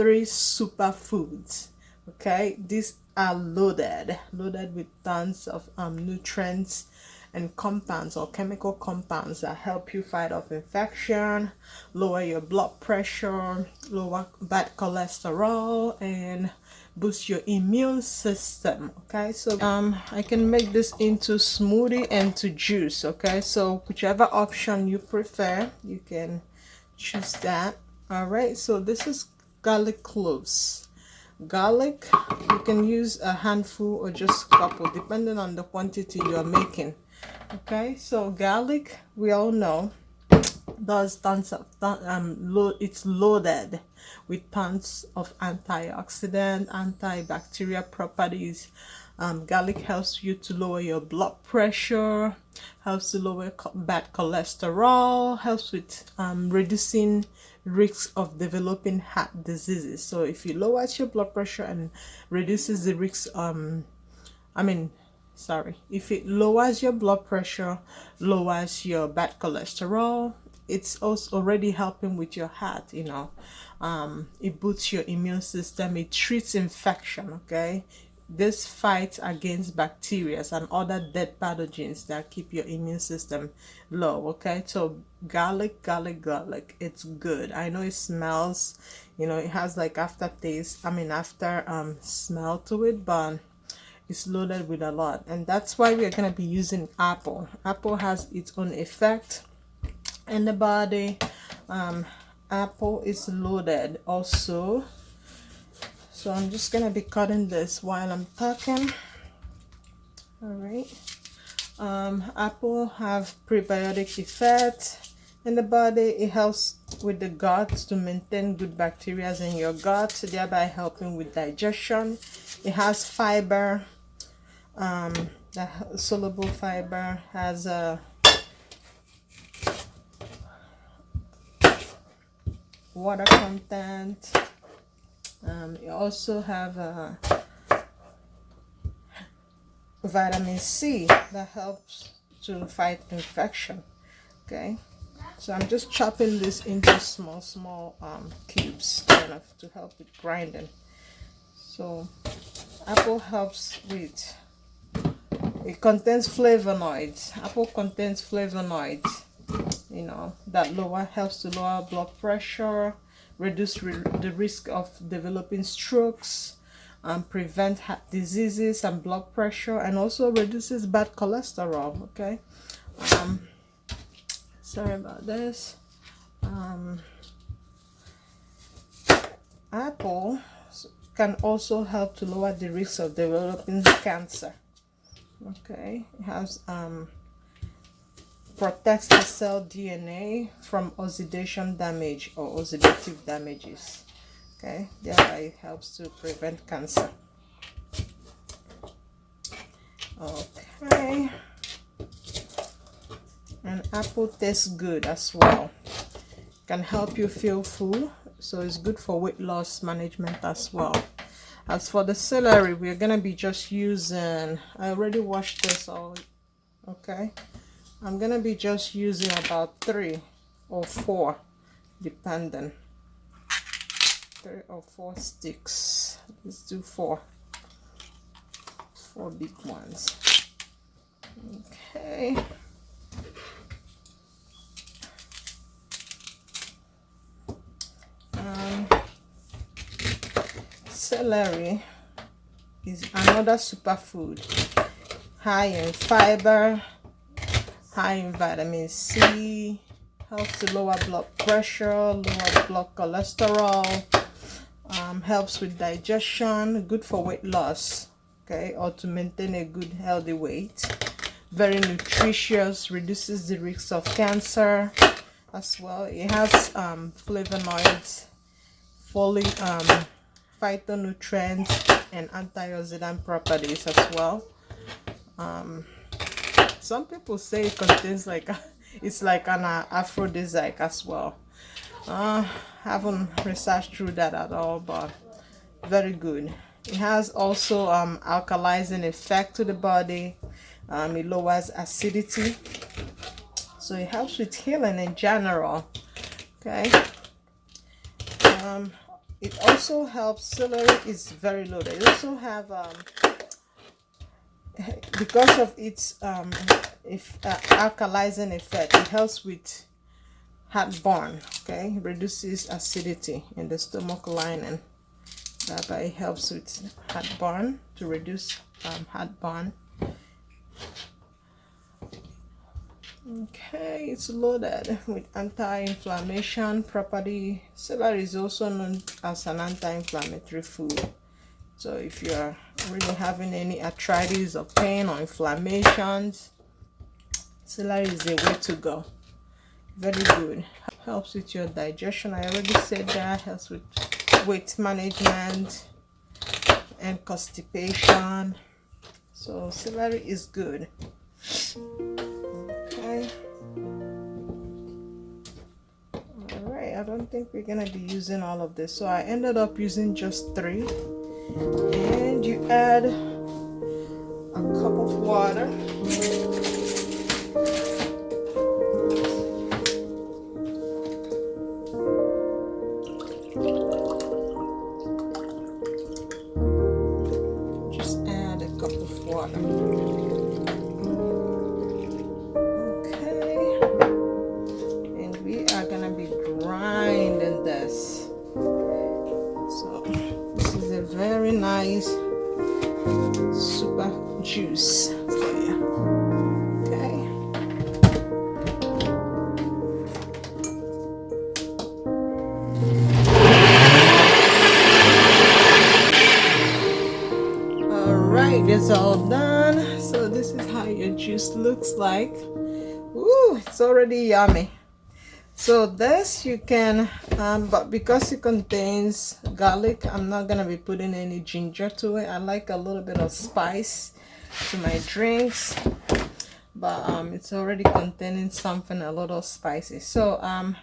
3 superfoods. Okay, these are loaded with tons of nutrients and compounds or chemical compounds that help you fight off infection, lower your blood pressure, lower bad cholesterol, and boost your immune system. Okay, so I can make this into smoothie and to juice. Okay, so whichever option you prefer, you can choose that. All right, so this is garlic cloves. Garlic, you can use a handful or just a couple depending on the quantity you are making. Okay, so garlic, we all know, does tons of it's loaded with tons of antioxidant, antibacterial properties. Garlic helps you to lower your blood pressure, helps to lower bad cholesterol, helps with reducing risks of developing heart diseases. So if you lower your blood pressure and reduces the risk, if it lowers your blood pressure, lowers your bad cholesterol, it's also already helping with your heart. It boosts your immune system, it treats infection. Okay, this fights against bacteria and other dead pathogens that keep your immune system low. Okay, so garlic, it's good. I know it smells, it has like aftertaste, after smell to it, but it's loaded with a lot, and that's why we're going to be using apple. Apple has its own effect in the body. Apple is loaded also, so I'm just going to be cutting this while I'm talking. All right. Apple have prebiotic effect in the body. It helps with the gut to maintain good bacteria in your gut, thereby helping with digestion. It has fiber. The soluble fiber has a water content. You also have vitamin C that helps to fight infection. Okay, so I'm just chopping this into small cubes, kind of to help with grinding. So apple helps with, it contains flavonoids. Apple contains flavonoids, that helps to lower blood pressure, reduce the risk of developing strokes, prevent heart diseases and blood pressure, and also reduces bad cholesterol. Okay, sorry about this. Apple can also help to lower the risk of developing cancer. Okay, it has protects the cell DNA from oxidation damage or oxidative damages. Okay, thereby it helps to prevent cancer. Okay, and apple tastes good as well. Can help you feel full, so it's good for weight loss management as well. As for the celery, we're gonna be just using, I already washed this all. Okay, I'm gonna be just using about 3 or 4 depending, 3 or 4 sticks. Let's do 4 big ones. Okay, celery is another superfood, high in fiber, high in vitamin C, helps to lower blood pressure, lower blood cholesterol, helps with digestion, good for weight loss, okay, or to maintain a good healthy weight. Very nutritious, reduces the risk of cancer as well. It has flavonoids, folate, phytonutrients, and antioxidant properties as well. Some people say it contains it's like an aphrodisiac as well. Haven't researched through that at all, but very good. It has also alkalizing effect to the body. It lowers acidity, so it helps with healing in general. Okay, it also helps. Celery is very loaded. It also have because of its alkalizing effect, it helps with heartburn. Okay, it reduces acidity in the stomach lining. That it helps with heartburn, to reduce heartburn. Okay, it's loaded with anti-inflammation property. Celery is also known as an anti-inflammatory food. So if you're really having any arthritis or pain or inflammations, celery is the way to go. Very good. Helps with your digestion. I already said that. Helps with weight management and constipation. So celery is good. Okay. Alright, I don't think we're gonna be using all of this. So I ended up using just 3. And you add a cup of water. Just add a cup of water. Okay. And we are gonna be grinding this. So this is a very nice super juice for you. Okay. Alright, it's all done. So this is how your juice looks like. Ooh, it's already yummy. So this you can but because it contains garlic, I'm not gonna be putting any ginger to it. I like a little bit of spice to my drinks, but it's already containing something a little spicy. So I'm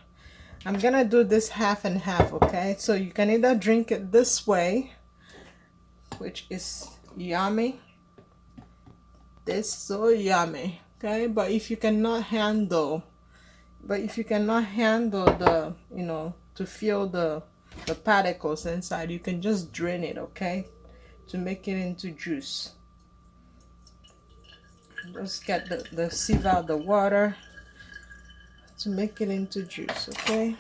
gonna do this half and half. Okay, so you can either drink it this way, which is yummy. This so yummy. Okay, but if you cannot handle the, you know, to feel the particles inside, you can just drain it. Okay, to make it into juice. Just get the sieve out the water to make it into juice. Okay.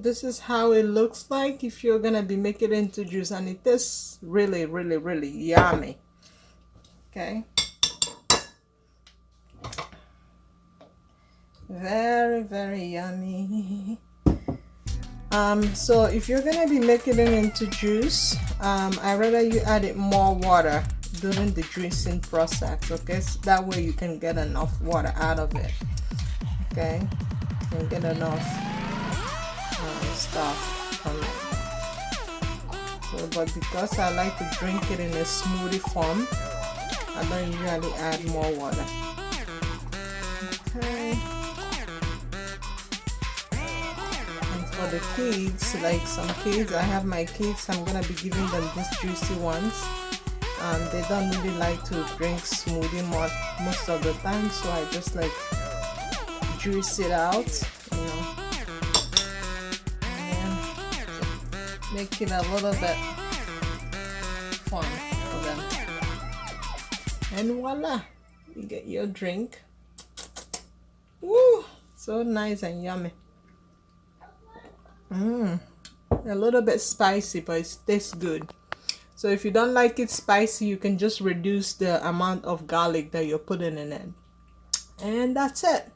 This is how it looks like if you're gonna be making it into juice, and it tastes really, really, really yummy. Okay, very, very yummy. So if you're gonna be making it into juice, I rather you add more water during the juicing process. Okay, so that way you can get enough water out of it. Okay, you can get enough stuff from it. So, but because I like to drink it in a smoothie form, I don't usually add more water. Okay. And for the kids, like some kids, I have my kids, I'm gonna be giving them these juicy ones. They don't really like to drink smoothie most of the time, so I just like juice it out, you know. Make it a little bit fun for them. And voila, you get your drink. Woo! So nice and yummy. A little bit spicy, but it tastes good. So if you don't like it spicy, you can just reduce the amount of garlic that you're putting in it. And that's it.